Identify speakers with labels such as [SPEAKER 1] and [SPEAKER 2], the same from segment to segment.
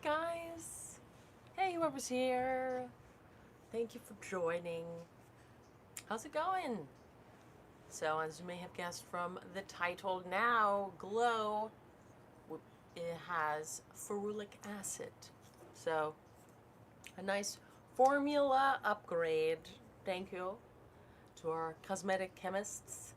[SPEAKER 1] Hi guys! Hey, whoever's here. Thank you for joining. How's it going? So, as you may have guessed from the title, now Glow, it has ferulic acid. So, a nice formula upgrade. Thank you to our cosmetic chemists.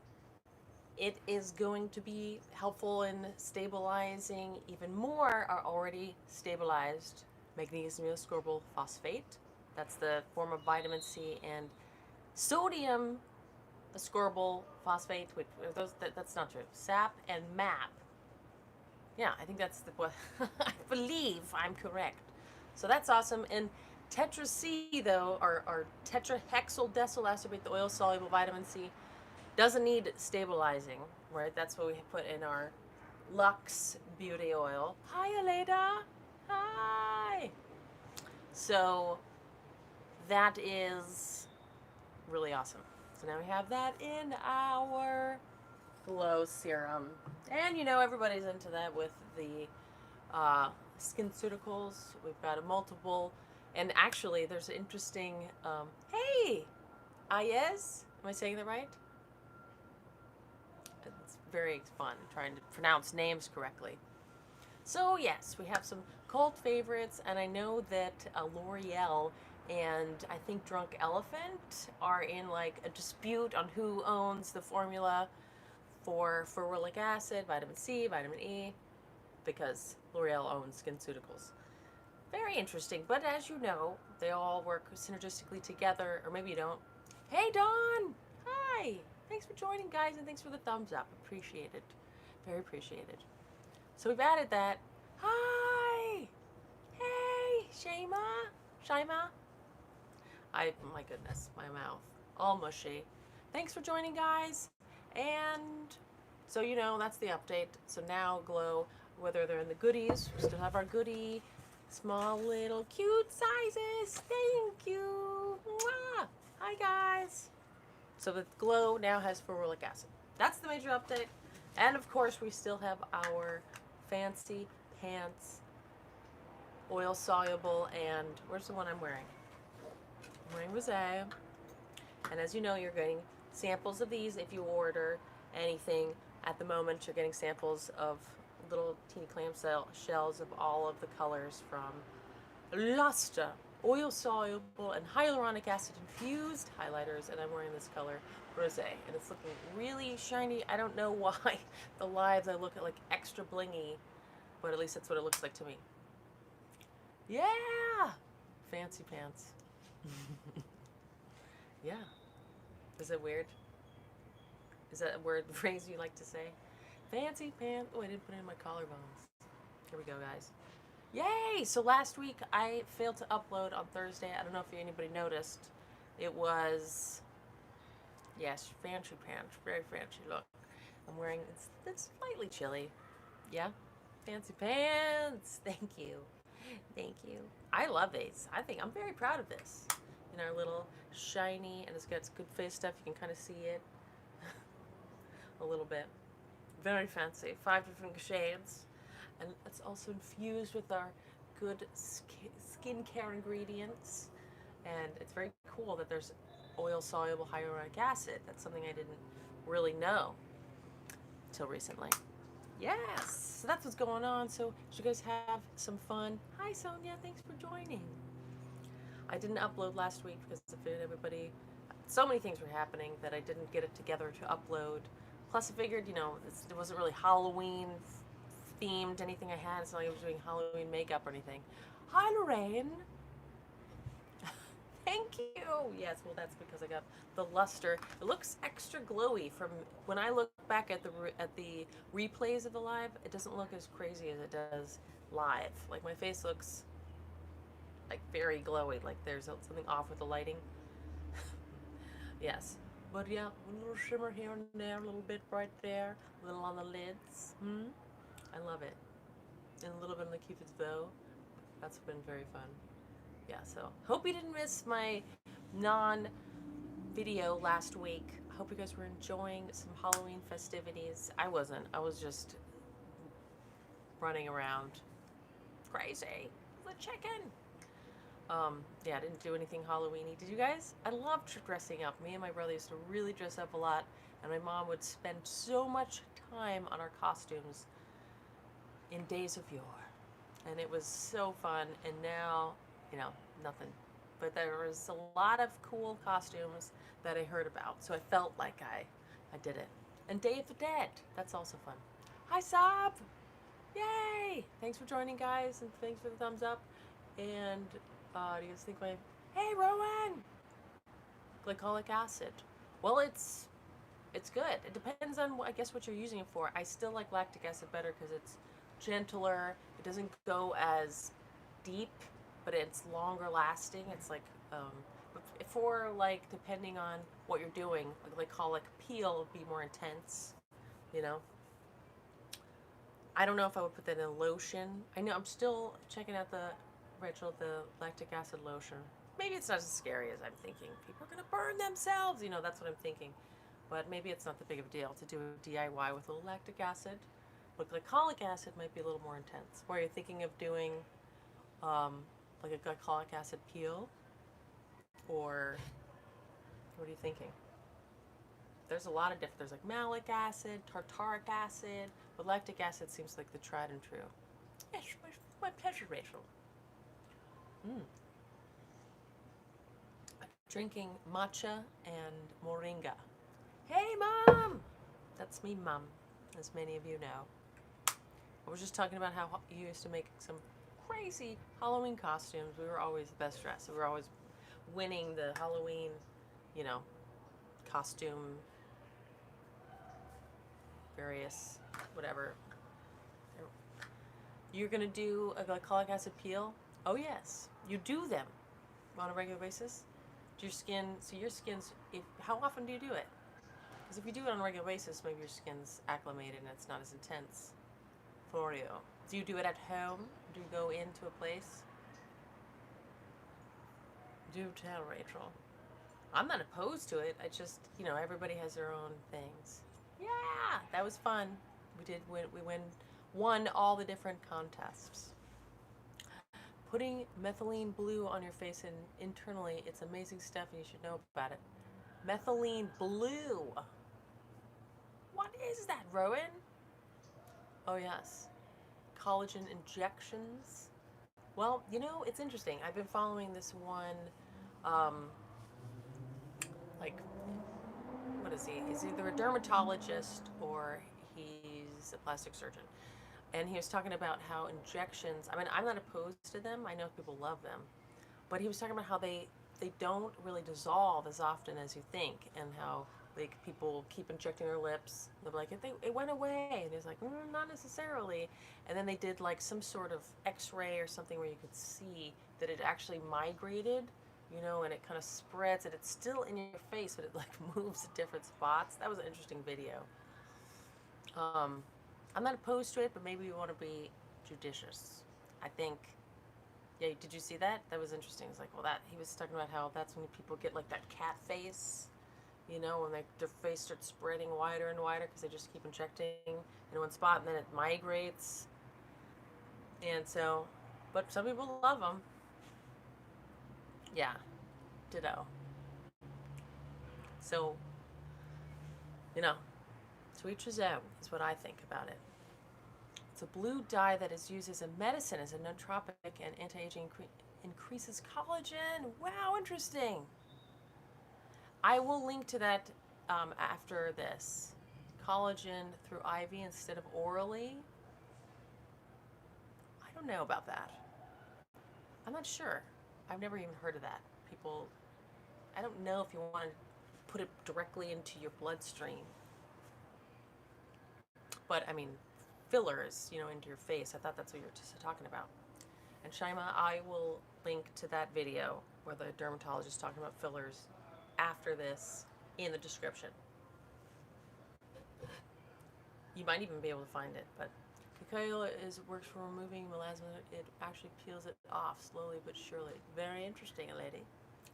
[SPEAKER 1] It is going to be helpful in stabilizing even more our already stabilized magnesium ascorbyl phosphate. That's the form of vitamin C, and sodium ascorbyl phosphate, which that's not true. SAP and MAP. Yeah, I think that's what I believe I'm correct. So that's awesome. And Tetra C though, our tetrahexyl desylacetate, the oil soluble vitamin C, doesn't need stabilizing, right? That's what we put in our Lux Beauty Oil. Hi, Aleda. Hi. So that is really awesome. So now we have that in our Glow Serum. And you know, everybody's into that with the SkinCeuticals. We've got a multiple. And actually, there's an interesting, hey, Eyelids. Am I saying that right? It's very fun trying to pronounce names correctly. So yes, we have some cult favorites, and I know that L'Oreal and I think Drunk Elephant are in like a dispute on who owns the formula for ferulic acid, vitamin C, vitamin E, because L'Oreal owns SkinCeuticals. Very interesting, but as you know, they all work synergistically together, or maybe you don't. Hey, Dawn! Hi! Thanks for joining, guys, and thanks for the thumbs up. Appreciate it. Very appreciated. So we've added that. Hi! Hey, Shaima? My goodness, my mouth. All mushy. Thanks for joining, guys. And so you know, that's the update. So now Glow, whether they're in the goodies, we still have our goodie, small little cute sizes. Thank you. Mwah! Hi, guys. So the Glow now has ferulic acid. That's the major update. And of course, we still have our fancy pants, oil soluble, and where's the one I'm wearing? I'm wearing Rosé. And as you know, you're getting samples of these if you order anything. At the moment, you're getting samples of little teeny clam shells of all of the colors from Luster, oil soluble and hyaluronic acid infused highlighters, and I'm wearing this color Rosé, and it's looking really shiny. I don't know why the lives I look at like extra blingy, but at least that's what it looks like to me. Yeah, fancy pants. Yeah, is that weird? Is that a word phrase you like to say? Fancy pants. Oh, I didn't put it in my collarbones. Here we go, guys. Yay! So last week I failed to upload on Thursday. I don't know if anybody noticed. It was, yes, fancy pants. Very fancy look. I'm wearing, it's slightly chilly. Yeah? Fancy pants. Thank you. Thank you. I love these. I think I'm very proud of this. In our little shiny, and it's got good face stuff. You can kind of see it a little bit. Very fancy. 5 different shades. And it's also infused with our good skincare ingredients. And it's very cool that there's oil-soluble hyaluronic acid. That's something I didn't really know until recently. Yes, so that's what's going on. So did you guys have some fun? Hi, Sonia. Thanks for joining. I didn't upload last week because everybody, so many things were happening that I didn't get it together to upload. Plus, I figured, you know, it wasn't really Halloween themed anything I had. It's not like I was doing Halloween makeup or anything. Hi, Lorraine. Thank you. Yes, well, that's because I got the luster. It looks extra glowy from when I look back at the replays of the live. It doesn't look as crazy as it does live. Like my face looks like very glowy. Like there's something off with the lighting. Yes. But yeah, a little shimmer here and there, a little bit right there, a little on the lids. I love it. And a little bit on the Cupid's bow. That's been very fun. Yeah, so hope you didn't miss my non-video last week. I hope you guys were enjoying some Halloween festivities. I wasn't. I was just running around. Crazy. the chicken. Yeah, I didn't do anything Halloweeny. Did you guys? I love dressing up. Me and my brother used to really dress up a lot, and my mom would spend so much time on our costumes in days of yore. And it was so fun, and now, you know, nothing. But there was a lot of cool costumes that I heard about, so I felt like I did it. And Day of the Dead, that's also fun. Hi, Sab! Yay! Thanks for joining, guys, and thanks for the thumbs up. And do you guys think my... Hey, Rowan! Glycolic acid. Well, it's good. It depends on, I guess, what you're using it for. I still like lactic acid better because it's gentler. It doesn't go as deep, but it's longer lasting. It's like, for like, depending on what you're doing, like glycolic peel would be more intense, you know? I don't know if I would put that in a lotion. I know I'm still checking out the lactic acid lotion. Maybe it's not as scary as I'm thinking. People are gonna burn themselves, you know, that's what I'm thinking. But maybe it's not that big of a deal to do a DIY with a little lactic acid. But glycolic acid might be a little more intense. Or you're thinking of doing like a glycolic acid peel? Or what are you thinking? There's a lot of different, there's like malic acid, tartaric acid, but lactic acid seems like the tried and true. Yes, my pleasure, Rachel. Drinking matcha and moringa. Hey, Mom! That's me, Mom, as many of you know. I was just talking about how you used to make some crazy Halloween costumes. We were always the best dressed. We were always winning the Halloween, you know, costume, various, whatever. You're going to do a glycolic acid peel? Oh, yes. You do them on a regular basis. Do your skin, so your skin's, how often do you do it? Because if you do it on a regular basis, maybe your skin's acclimated and it's not as intense for you. Do you do it at home? Do you go into a place? Do tell, Rachel. I'm not opposed to it. I just, you know, everybody has their own things. Yeah, that was fun. We did win. Won all the different contests. Putting methylene blue on your face and internally, it's amazing stuff, and you should know about it. Methylene blue. What is that, Rowan? Oh yes, collagen injections. Well, you know, it's interesting. I've been following this one, like, what is he? He's either a dermatologist or he's a plastic surgeon. And he was talking about how injections, I mean, I'm not opposed to them. I know people love them. But he was talking about how they don't really dissolve as often as you think, and how like people keep injecting their lips. They're like, it went away. And he's like, not necessarily. And then they did like some sort of x-ray or something where you could see that it actually migrated, you know, and it kind of spreads, and it's still in your face, but it like moves at different spots. That was an interesting video. I'm not opposed to it, but maybe you want to be judicious. I think, yeah, did you see that? That was interesting. It's like, well, that, he was talking about how that's when people get like that cat face, you know, when their face starts spreading wider and wider because they just keep injecting in one spot, and then it migrates. And so, but some people love them. Yeah, ditto. So, you know, to each his own is what I think about it. It's a blue dye that is used as a medicine, as a nootropic, and anti-aging, increases collagen. Wow, interesting. I will link to that after this. Collagen through IV instead of orally. I don't know about that. I'm not sure. I've never even heard of that. People, I don't know if you want to put it directly into your bloodstream. But, I mean, fillers, you know, into your face. I thought that's what you were just talking about. And Shaima, I will link to that video where the dermatologist is talking about fillers after this in the description. You might even be able to find it, but cacao works for removing melasma. It actually peels it off slowly but surely. Very interesting,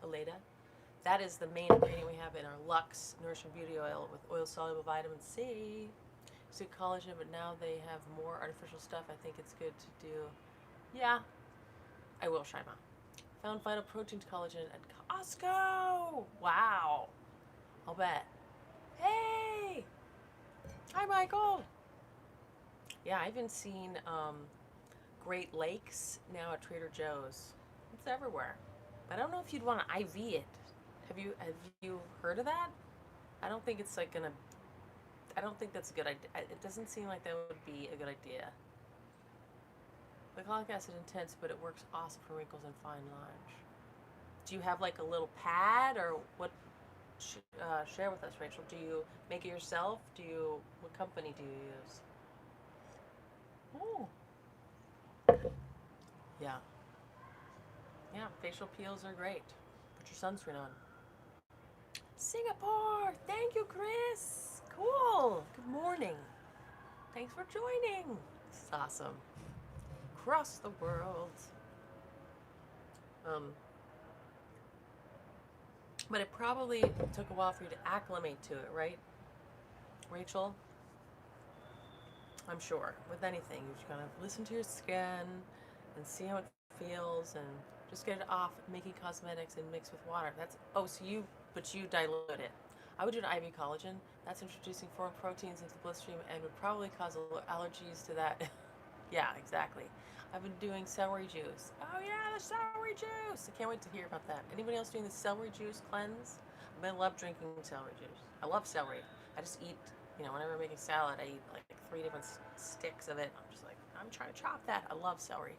[SPEAKER 1] Aleda. That is the main ingredient we have in our Luxe Nourishing Beauty Oil with oil-soluble vitamin C. So collagen, but now they have more artificial stuff. I think it's good to do. Yeah. I will, Shima. Found Vital Protein Collagen at Costco. Wow. I'll bet. Hey! Hi, Michael. Yeah, I've been seeing Great Lakes now at Trader Joe's. It's everywhere. But I don't know if you'd want to IV it. Have you heard of that? I don't think it's like gonna. I don't think that's a good idea. It doesn't seem like that would be a good idea. Glycolic acid intense, but it works awesome for wrinkles and fine lines. Do you have like a little pad, or what? Share with us, Rachel. Do you make it yourself? What company do you use? Oh, yeah, yeah. Facial peels are great. Put your sunscreen on. Singapore. Thank you, Chris. Cool. Good morning. Thanks for joining. This is awesome. Across the world. But it probably took a while for you to acclimate to it, right, Rachel? I'm sure. With anything, you just gotta listen to your skin and see how it feels, and just get it off making cosmetics and mix with water. But you dilute it. I would do an IV collagen. That's introducing foreign proteins into the bloodstream and would probably cause allergies to that. Yeah, exactly. I've been doing celery juice. Oh yeah, the celery juice! I can't wait to hear about that. Anybody else doing the celery juice cleanse? I love drinking celery juice. I love celery. I just eat, whenever I'm making salad, I eat like 3 different sticks of it. I'm just like, I'm trying to chop that. I love celery.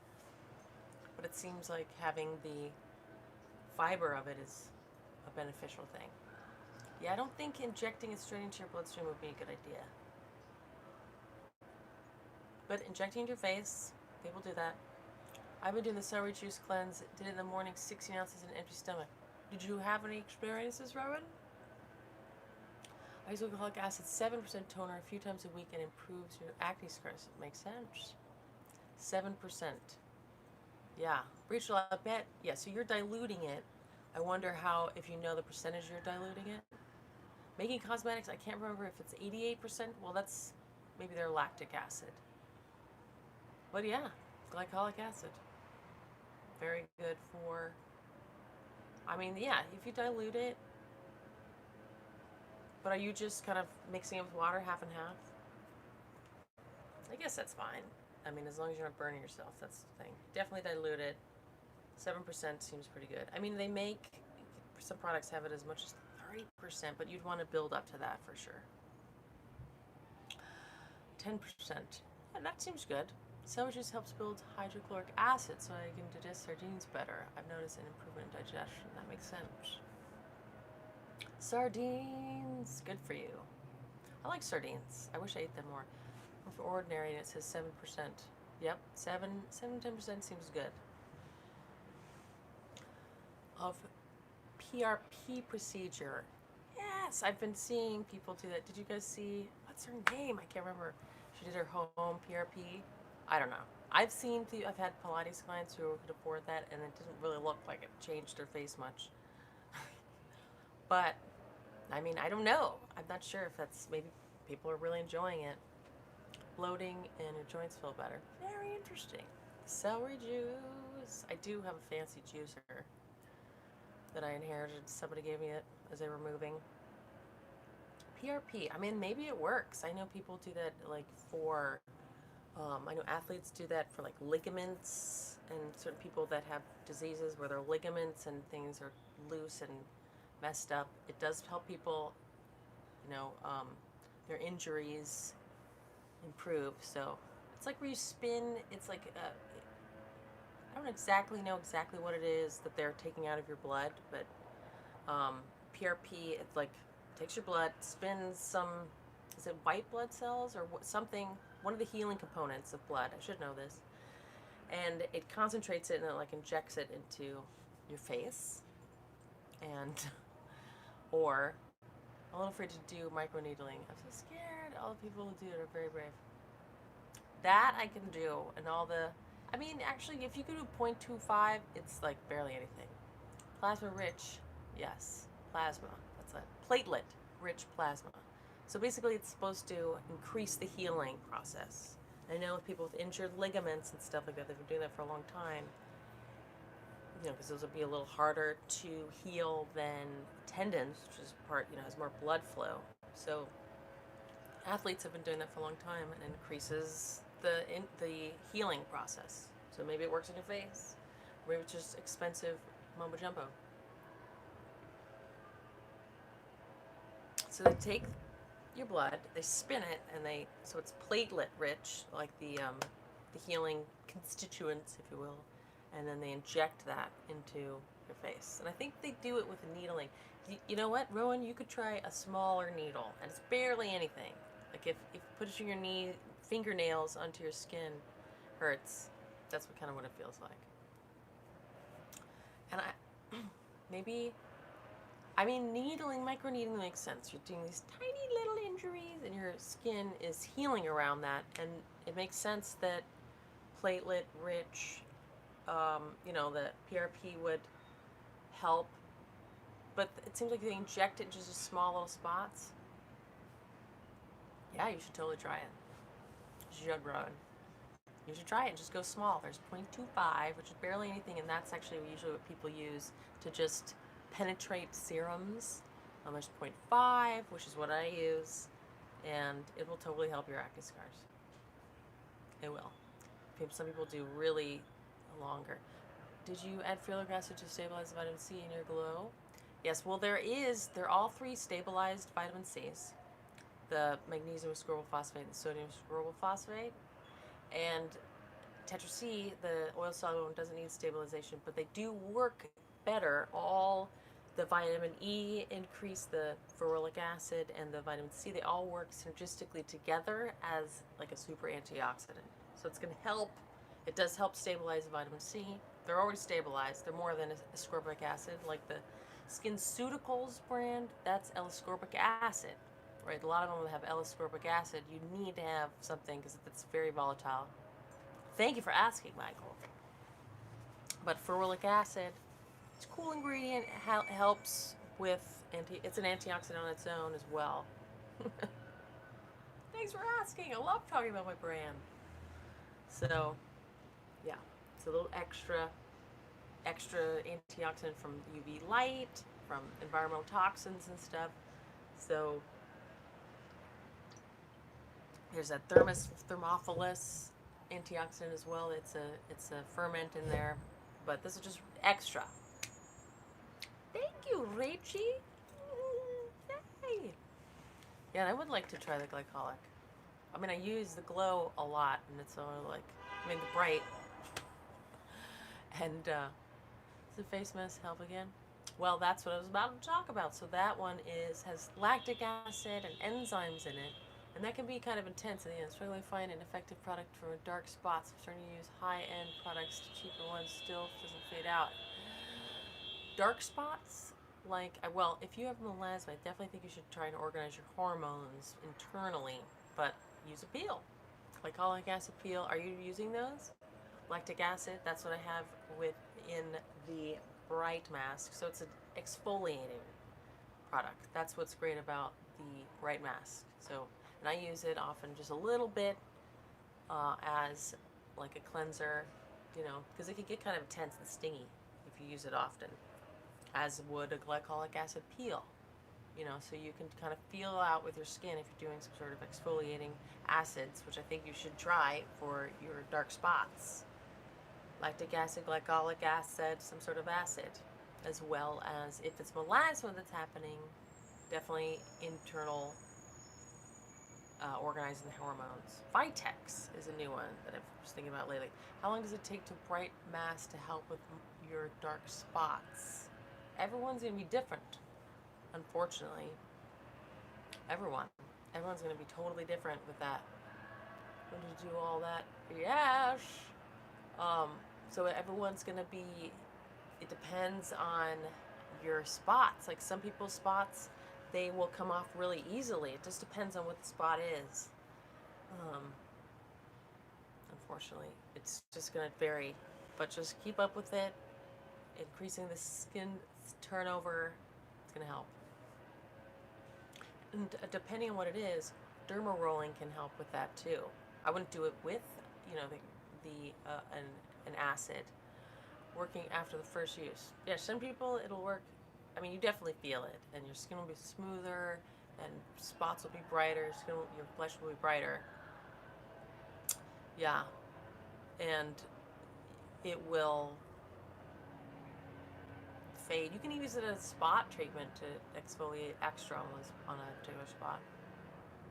[SPEAKER 1] But it seems like having the fiber of it is a beneficial thing. Yeah, I don't think injecting it straight into your bloodstream would be a good idea. But injecting into your face, people do that. I've been doing the celery juice cleanse. Did it in the morning, 16 ounces in an empty stomach. Did you have any experiences, Robin? I use glycolic acid 7% toner a few times a week and improves your acne scars. It makes sense. 7%. Yeah. Rachel, I bet. Yeah, so you're diluting it. I wonder if you know the percentage you're diluting it. Making cosmetics, I can't remember if it's 88%. Well, that's maybe their lactic acid. But yeah, glycolic acid. Very good for, if you dilute it. But are you just kind of mixing it with water, half and half? I guess that's fine. As long as you're not burning yourself, that's the thing. Definitely dilute it. 7% seems pretty good. Some products have it as much as 30%, but you'd want to build up to that for sure. 10%. Yeah, that seems good. Celery juice helps build hydrochloric acid so I can digest sardines better. I've noticed an improvement in digestion. That makes sense. Sardines. Good for you. I like sardines. I wish I ate them more. For ordinary, and it says 7%. Yep, 10% seems good. Of PRP procedure. Yes, I've been seeing people do that. Did you guys see, what's her name? I can't remember. She did her home PRP. I don't know. I've had Pilates clients who could afford that, and it didn't really look like it changed their face much. But, I don't know. I'm not sure if maybe people are really enjoying it. Bloating and your joints feel better. Very interesting. Celery juice. I do have a fancy juicer that I inherited. Somebody gave me it as they were moving. PRP. Maybe it works. I know people do that for, I know athletes do that for ligaments, and certain people that have diseases where their ligaments and things are loose and messed up. It does help people, their injuries improve. So it's like where you spin. It's like I don't exactly know what it is that they're taking out of your blood, but PRP, it's like takes your blood, spins some, is it white blood cells or something, one of the healing components of blood. I should know this. And it concentrates it and it injects it into your face. And or I'm a little afraid to do microneedling. I'm so scared. All the people who do it are very brave. That I can do, and all the, actually, if you could do 0.25, it's barely anything. Plasma rich, yes, plasma. That's a platelet rich plasma. So basically, it's supposed to increase the healing process. I know with people with injured ligaments and stuff like that, they've been doing that for a long time. because those would be a little harder to heal than tendons, which is part, has more blood flow. So athletes have been doing that for a long time, and increases the healing process. So maybe it works on your face, maybe it's just expensive mumbo jumbo. So they take your blood, they spin it, and so it's platelet rich, like the healing constituents, if you will, and then they inject that into your face. And I think they do it with needling. You know what, Rowan? You could try a smaller needle, and it's barely anything. Like if pushing your fingernails onto your skin hurts, that's what it feels like. And needling, microneedling makes sense. You're doing these tiny little injuries, and your skin is healing around that, and it makes sense that platelet-rich, the PRP would help. But it seems like they inject it in just small little spots. Yeah, you should totally try it. You should, Rowan. You should try it and just go small. There's 0.25, which is barely anything, and that's actually usually what people use to just penetrate serums. There's 0.5, which is what I use, and it will totally help your acne scars. It will. Some people do really longer. Did you add ferulic acid to stabilize vitamin C in your glow? Yes, well they're all three stabilized vitamin C's. The magnesium ascorbyl phosphate, the sodium ascorbyl phosphate, and Tetra C, the oil soluble one, doesn't need stabilization, but they do work better. All the vitamin E increase, the ferulic acid, and the vitamin C, they all work synergistically together as like a super antioxidant. So it's going to help. It does help stabilize the vitamin C. They're already stabilized. They're more than ascorbic acid. Like the SkinCeuticals brand, that's L-ascorbic acid, right? A lot of them have L-ascorbic acid. You need to have something because it's very volatile. Thank you for asking, Michael. But ferulic acid, it's a cool ingredient. It helps with it's an antioxidant on its own as well. Thanks for asking. I love talking about my brand. So, yeah, it's a little extra antioxidant from UV light, from environmental toxins and stuff. So there's that thermophilus antioxidant as well. It's a ferment in there, but this is just extra. Thank you, Rachie. Yay. Yeah, and I would like to try the glycolic. I use the glow a lot, and it's only the bright. And does the face mask help again? Well, that's what I was about to talk about. So that one has lactic acid and enzymes in it, and that can be kind of intense. And struggling to find an effective product for dark spots. I'm starting to use high-end products. Cheaper ones still doesn't fade out. Dark spots, if you have melasma, I definitely think you should try and organize your hormones internally, but use a peel. Glycolic acid peel. Are you using those? Lactic acid, that's what I have within the Bright Mask. So it's an exfoliating product. That's what's great about the Bright Mask. So, and I use it often just a little bit as like a cleanser, because it can get kind of intense and stingy if you use it often, as would a glycolic acid peel. So you can kind of feel out with your skin if you're doing some sort of exfoliating acids, which I think you should try for your dark spots. Lactic acid, glycolic acid, some sort of acid, as well as if it's melasma that's happening, definitely internal organizing the hormones. Vitex is a new one that I was thinking about lately. How long does it take to Bright Mask to help with your dark spots? Everyone's going to be different. Unfortunately, everyone's going to be totally different with that. When to do all that, yes. So everyone's going to be. It depends on your spots. Like some people's spots, they will come off really easily. It just depends on what the spot is. Unfortunately, it's just going to vary. But just keep up with it. Increasing the skin turnover, it's going to help. And depending on what it is, derma rolling can help with that too. I wouldn't do it with, an acid working after the first use. Yeah, some people it'll work. I mean, you definitely feel it, and your skin will be smoother, and spots will be brighter. Your blush will be brighter. Yeah, and it will fade. You can use it as spot treatment to exfoliate extra on a particular spot.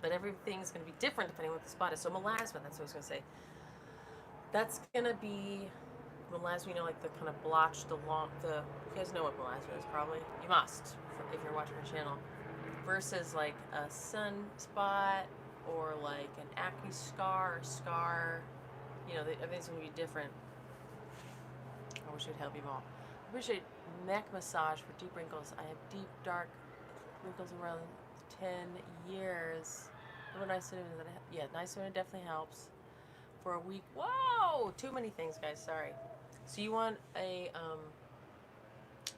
[SPEAKER 1] But everything's going to be different depending on what the spot is. So melasma, that's what I was going to say. That's going to be melasma, you know, like the kind of blotched along the. You guys know what melasma is, probably. You must, if you're watching our channel. Versus like a sunspot or like an acne scar or scar. You know, everything's going to be different. I wish it'd help you all. I appreciate neck massage for deep wrinkles. I have deep, dark wrinkles around 10 years. What niacinamide? Yeah, niacinamide definitely helps. For a week. Whoa! Too many things, guys. Sorry. So you want a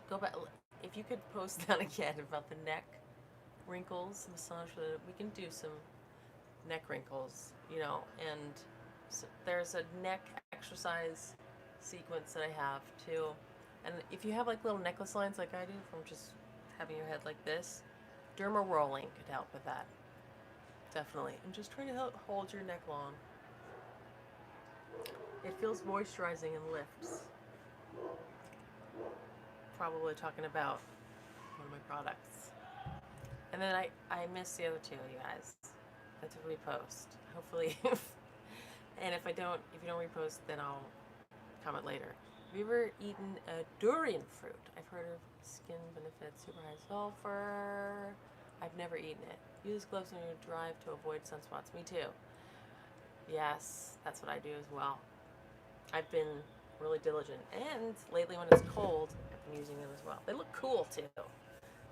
[SPEAKER 1] go back. If you could post that again about the neck wrinkles massage. We can do some neck wrinkles, you know. And so there's a neck exercise sequence that I have too. And if you have like little necklace lines like I do from just having your head like this, derma rolling could help with that. Definitely. I'm just trying to help hold your neck long. It feels moisturizing and lifts. Probably talking about one of my products. And then I missed the other two, you guys. I have to repost. Hopefully. And if you don't repost, then I'll comment later. Have you ever eaten a durian fruit? I've heard of skin benefits, super high sulfur. I've never eaten it. Use gloves when you drive to avoid sunspots. Me too. Yes, that's what I do as well. I've been really diligent. And lately when it's cold, I've been using them as well. They look cool too.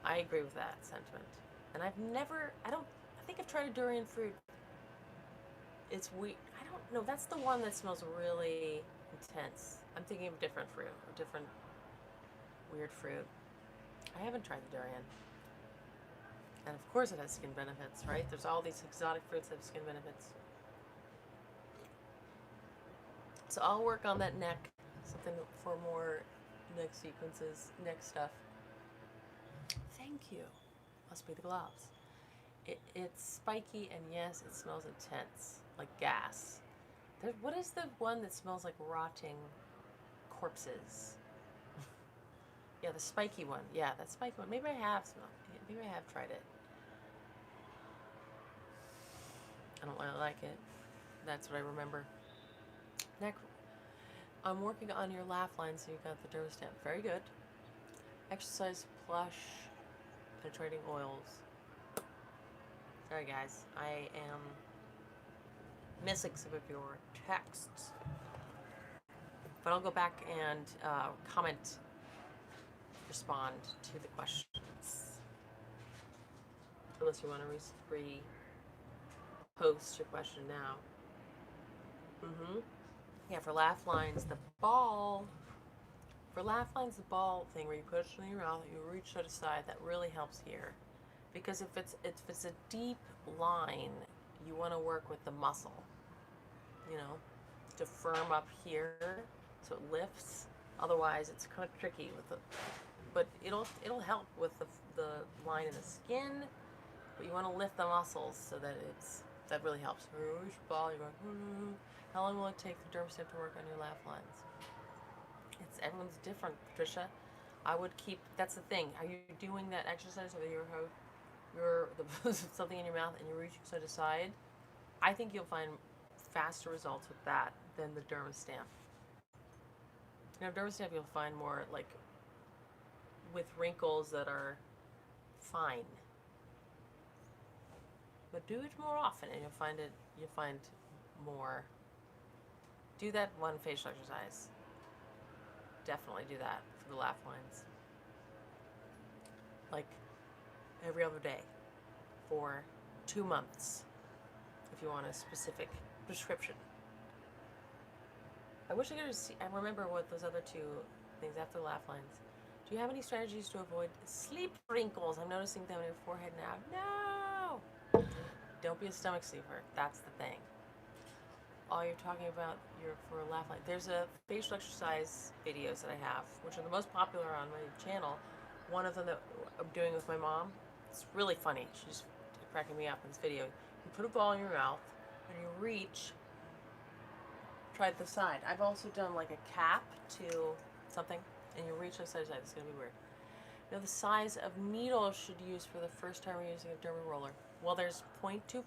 [SPEAKER 1] I agree with that sentiment. And I think I've tried a durian fruit. It's weird. I don't know. That's the one that smells really intense. I'm thinking of a different fruit, a different weird fruit. I haven't tried the durian. And of course it has skin benefits, right? There's all these exotic fruits that have skin benefits. So I'll work on that neck, something for more neck sequences, neck stuff. Thank you. Must be the gloves. It's spiky, and yes, it smells intense, like gas. What is the one that smells like rotting corpses? Yeah, the spiky one. Yeah, that spiky one. Maybe I have tried it. I don't really like it. That's what I remember. Neck. I'm working on your laugh line, so you got the derma stamp. Very good. Exercise plush penetrating oils. Sorry guys, I am missing some of your texts, but I'll go back and respond to the questions, unless you want to re-post your question now. Yeah, for laugh lines, the ball thing where you put it in your mouth, you reach to the side, that really helps here. Because if it's a deep line, you want to work with the muscle, you know, to firm up here so it lifts. Otherwise, it's kind of tricky with the. But it'll help with the line in the skin. But you want to lift the muscles so that that really helps. Ball, you're going. How long will it take for derma stamp to work on your laugh lines? Everyone's different, Patricia. I would keep. That's the thing. Are you doing that exercise where you're something in your mouth and you're reaching side to side? I think you'll find faster results with that than the derma stamp. You know, derma stamp you'll find more like with wrinkles that are fine. But do it more often and you'll find more. Do that one facial exercise. Definitely do that for the laugh lines. Like every other day for 2 months if you want a specific prescription. I wish I could I remember what those other two things after the laugh lines. Do you have any strategies to avoid sleep wrinkles? I'm noticing them on your forehead now. No! Don't be a stomach sleeper. That's the thing. Oh, you're talking about your for laugh line. There's a facial exercise videos that I have, which are the most popular on my channel. One of them that I'm doing with my mom. It's really funny. She's cracking me up in this video. You put a ball in your mouth and you reach. Try the side. I've also done like a cap to something, and you reach on side to side. It's gonna be weird. You know the size of needle should use for the first time you're using a derma roller. Well, there's 0.25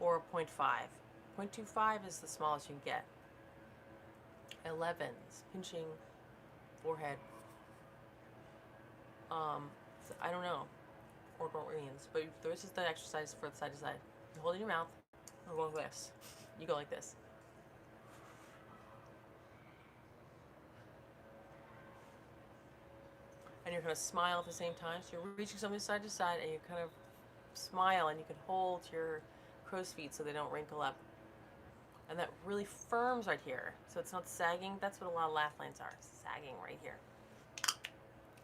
[SPEAKER 1] or 0.5. 0.25 is the smallest you can get. 11s, pinching, forehead. So I don't know, or Berberines, but this is the exercise for the side to side. You hold it in your mouth, and go like this. You go like this. And you're going to smile at the same time. So you're reaching something side to side, and you kind of smile, and you can hold your crow's feet so they don't wrinkle up. And that really firms right here, so it's not sagging. That's what a lot of laugh lines are, sagging right here.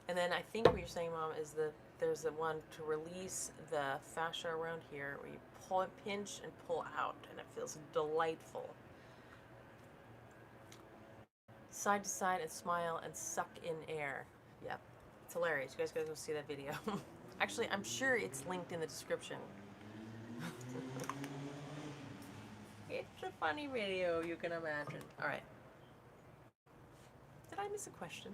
[SPEAKER 1] And then I think what you're saying, Mom, is that there's the one to release the fascia around here, where you pull it, pinch, and pull out, and it feels delightful. Side to side and smile and suck in air. Yep, it's hilarious. You guys gotta go see that video. Actually, I'm sure it's linked in the description. It's a funny video, you can imagine. All right. Did I miss a question?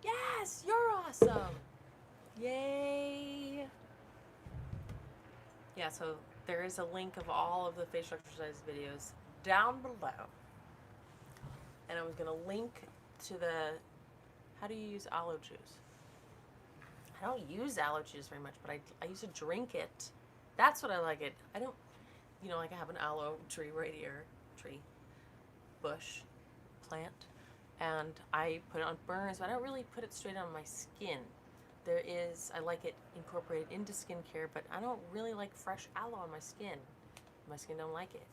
[SPEAKER 1] Yes, you're awesome. Yay. Yeah, so there is a link of all of the facial exercise videos down below. And I was going to link to the, how do you use aloe juice? I don't use aloe juice very much, but I used to drink it. That's what I like it. I don't, you know, like I have an aloe tree right here, bush, plant, and I put it on burns, but I don't really put it straight on my skin. There is, I like it incorporated into skincare, but I don't really like fresh aloe on my skin. My skin don't like it.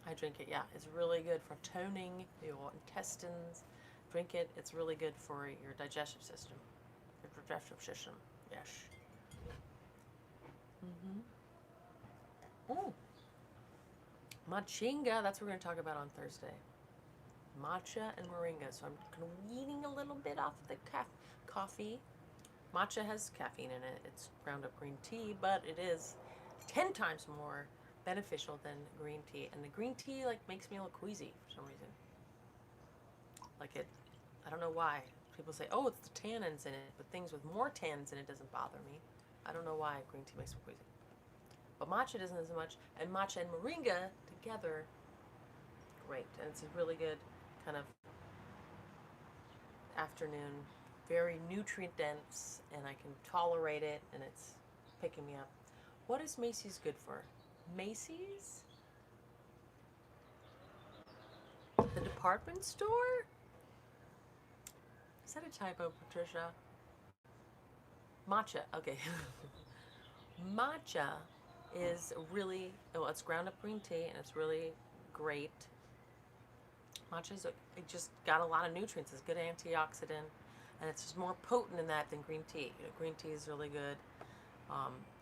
[SPEAKER 1] I drink it, yeah. It's really good for toning your intestines. Drink it, it's really good for your digestive system. Yes. Oh, Machinga, that's what we're going to talk about on Thursday. Matcha and moringa. So I'm kind of weaning a little bit off the coffee. Matcha has caffeine in it. It's ground up green tea, but it is 10 times more beneficial than green tea. And the green tea like makes me a little queasy for some reason. Like it, I don't know why. People say, oh, it's the tannins in it, but things with more tannins in it doesn't bother me. I don't know why green tea makes me queasy. But matcha doesn't as much, and matcha and moringa together, great. And it's a really good kind of afternoon, very nutrient dense, and I can tolerate it, and it's picking me up. What is Macy's good for? Macy's? The department store? Is that a typo, Patricia? Matcha, okay. Matcha is really, well, it's ground up green tea, and it's really great. Matcha is, it just got a lot of nutrients. It's a good antioxidant, and it's just more potent in that than green tea. You know, green tea is really good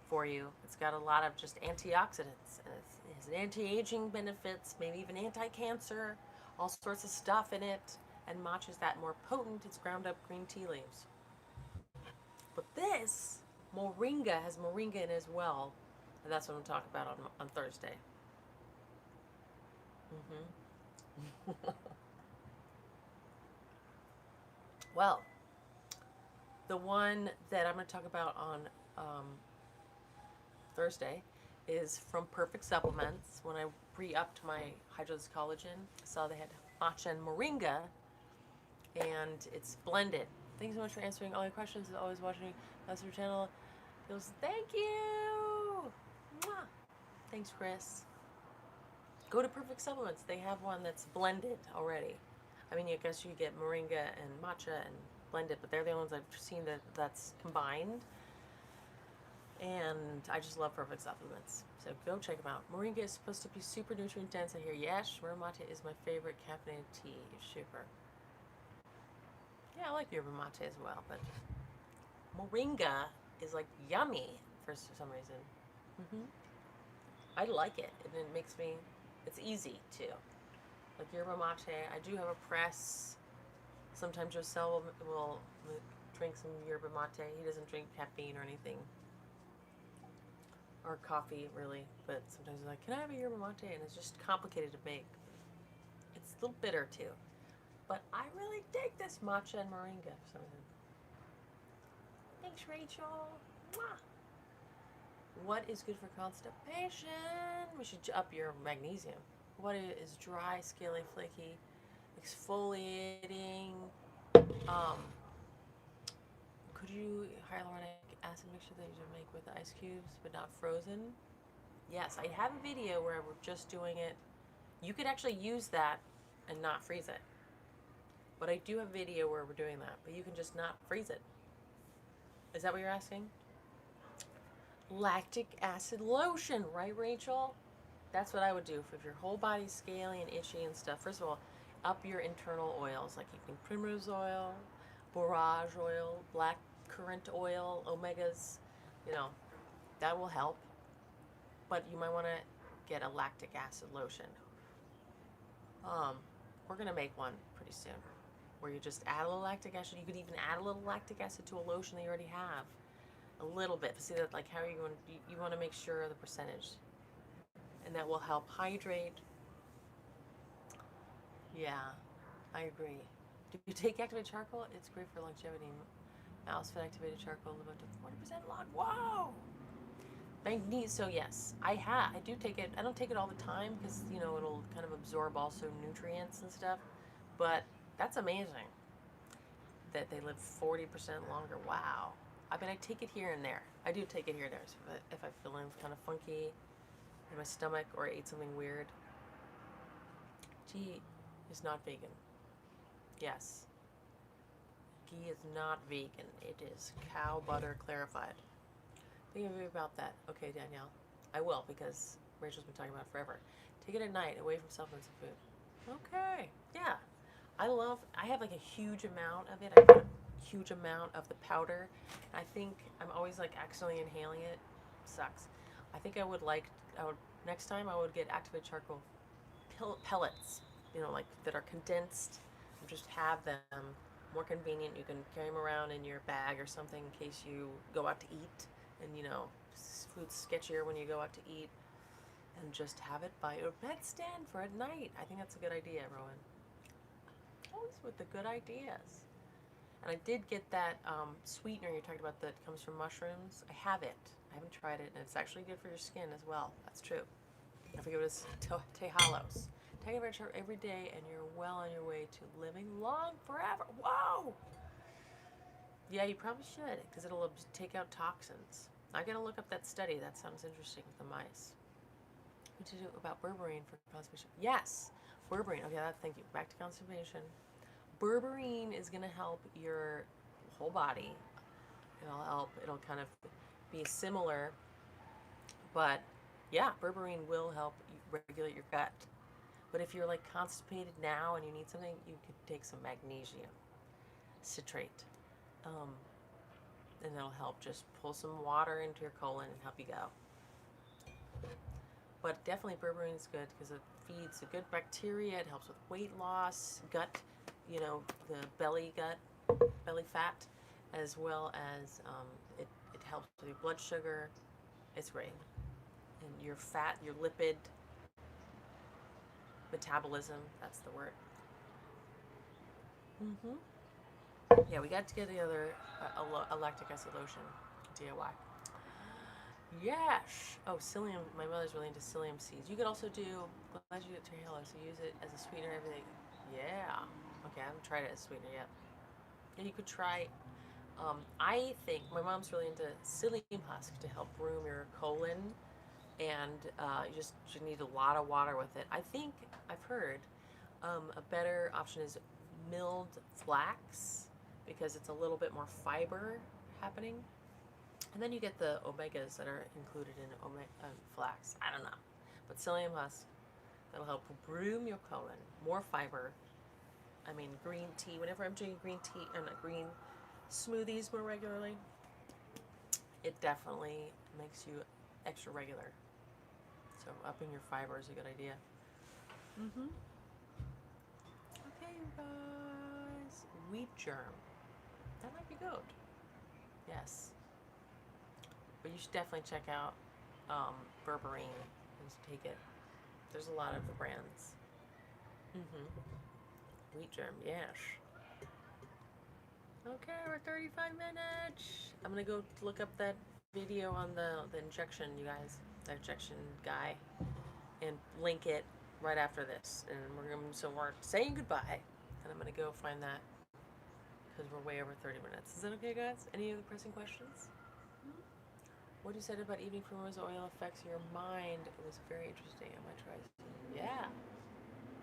[SPEAKER 1] for you. It's got a lot of just antioxidants, and it has anti-aging benefits, maybe even anti-cancer, all sorts of stuff in it. And matcha is that more potent. It's ground up green tea leaves. But this moringa has moringa in it as well, and that's what I'm talking about on Thursday. Well, the one that I'm going to talk about on Thursday is from Perfect Supplements. When I re-upped my Hydrolyzed Collagen, I saw they had matcha and moringa, and it's blended. Thanks so much for answering all your questions. As always, watching that's your channel. Thank you. Mwah. Thanks, Chris. Go to Perfect Supplements. They have one that's blended already. I mean, I guess you get moringa and matcha and blended, but they're the ones I've seen that's combined. And I just love Perfect Supplements. So go check them out. Moringa is supposed to be super nutrient dense. I hear, yes, yerba mate is my favorite caffeinated tea. Super. Yeah, I like yerba mate as well, but moringa is like yummy for some reason. Hmm. I like it, and it makes me. It's easy too. Like yerba mate, I do have a press. Sometimes Josel will drink some yerba mate. He doesn't drink caffeine or anything, or coffee really. But sometimes he's like, "Can I have a yerba mate?" And it's just complicated to make. It's a little bitter too. But I really dig this matcha and moringa for some reason. Thanks, Rachel. Mwah. What is good for constipation? We should up your magnesium. What is dry, scaly, flaky, exfoliating? Um, could you hyaluronic acid mixture that you make with ice cubes but not frozen? Yes, I have a video where we're just doing it. You could actually use that and not freeze it. But I do have a video where we're doing that, but you can just not freeze it. Is that what you're asking? Lactic acid lotion, right, Rachel? That's what I would do if your whole body's scaly and itchy and stuff. First of all, up your internal oils, like you can primrose oil, borage oil, black currant oil, omegas, you know, that will help. But you might want to get a lactic acid lotion. We're going to make one pretty soon where you just add a little lactic acid. You could even add a little lactic acid to a lotion that you already have. A little bit. See that, like, how are you going to, you want to make sure of the percentage. And that will help hydrate. Yeah, I agree. Do you take activated charcoal? It's great for longevity. Mouse fat activated charcoal live up to 40% long. Whoa! So yes, I do take it. I don't take it all the time because, you know, it'll kind of absorb also nutrients and stuff. But that's amazing that they live 40% longer. Wow. I mean, I take it here and there. I do take it here and there. So if I feel kind of funky in my stomach or I ate something weird. Ghee is not vegan. Yes. Ghee is not vegan. It is cow butter clarified. Think of me about that. Okay, Danielle. I will, because Rachel's been talking about it forever. Take it at night, away from supplements and food. Okay. Yeah. I have like a huge amount of it. I put a huge amount of the powder. I think I'm always like accidentally inhaling it. Sucks. I think next time I would get activated charcoal pellets, you know, like that are condensed, and just have them. More convenient. You can carry them around in your bag or something in case you go out to eat, and you know, food's sketchier when you go out to eat, and just have it by your bedstand for at night. I think that's a good idea, Rowan. Always with the good ideas. And I did get that sweetener you talked about that comes from mushrooms. I have it. I haven't tried it, and it's actually good for your skin as well. That's true. I forget what it's Tejalos. Take a break every day, and you're well on your way to living long forever. Whoa! Yeah, you probably should, because it'll take out toxins. I gotta look up that study. That sounds interesting with the mice. What to do about berberine for constipation? Yes, berberine. Okay, thank you. Back to constipation. Berberine is gonna help your whole body. It'll help. It'll kind of be similar, but yeah, berberine will help you regulate your gut. But if you're like constipated now and you need something, you could take some magnesium citrate. And that'll help just pull some water into your colon and help you go. But definitely berberine is good because it feeds the good bacteria. It helps with weight loss, gut, you know, the belly fat, as well as it helps with your blood sugar. It's great. And your fat, your lipid metabolism, that's the word. Yeah, we got to get together a lactic acid lotion, DIY. Yes. Oh, psyllium. My mother's really into psyllium seeds. You could also do, glad you get to your so use it as a sweetener, everything. Yeah. Okay, I haven't tried it as a sweetener yet. And you could try, I think, my mom's really into psyllium husk to help groom your colon. And you need a lot of water with it. I think, I've heard, a better option is milled flax, because it's a little bit more fiber happening. And then you get the omegas that are included in flax. I don't know. But psyllium husk, that'll help groom your colon. More fiber. I mean, green tea. Whenever I'm drinking green tea and green smoothies more regularly, it definitely makes you extra regular. So upping your fiber is a good idea. Okay, you guys. Wheat germ. That might be good. Yes. But you should definitely check out Berberine and take it. There's a lot of the brands. Wheat germ, yes. Okay, we're 35 minutes. I'm gonna go look up that video on the injection, you guys. The injection guy. And link it right after this. And we're saying goodbye. And I'm gonna go find that because we're way over 30 minutes. Is that okay, guys? Any other pressing questions? What you said about evening primrose oil affects your mind. It was very interesting. I might try some. Yeah.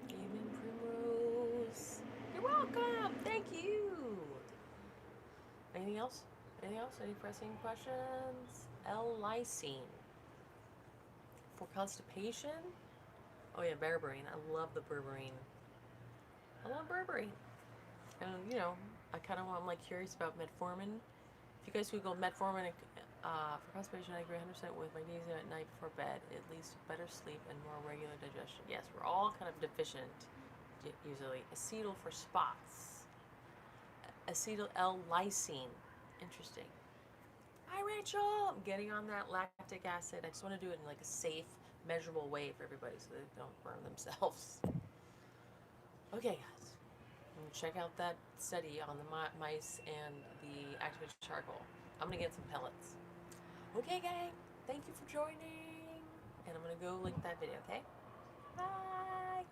[SPEAKER 1] Evening primrose. You're welcome. Thank you. Anything else? Anything else? Any pressing questions? L-lysine. For constipation? Oh yeah, berberine. I love the berberine. I love berberine. And you know, I'm like curious about metformin. If you guys Google metformin for constipation, I agree 100% with magnesium at night before bed. It leads to better sleep and more regular digestion. Yes, we're all kind of deficient, usually. Acetyl for spots. Acetyl L-lysine. Interesting. Hi, Rachel. I'm getting on that lactic acid. I just want to do it in like a safe, measurable way for everybody so they don't burn themselves. Okay, guys. Check out that study on the mice and the activated charcoal. I'm gonna get some pellets. Okay, gang. Thank you for joining. And I'm gonna go link that video, okay? Bye.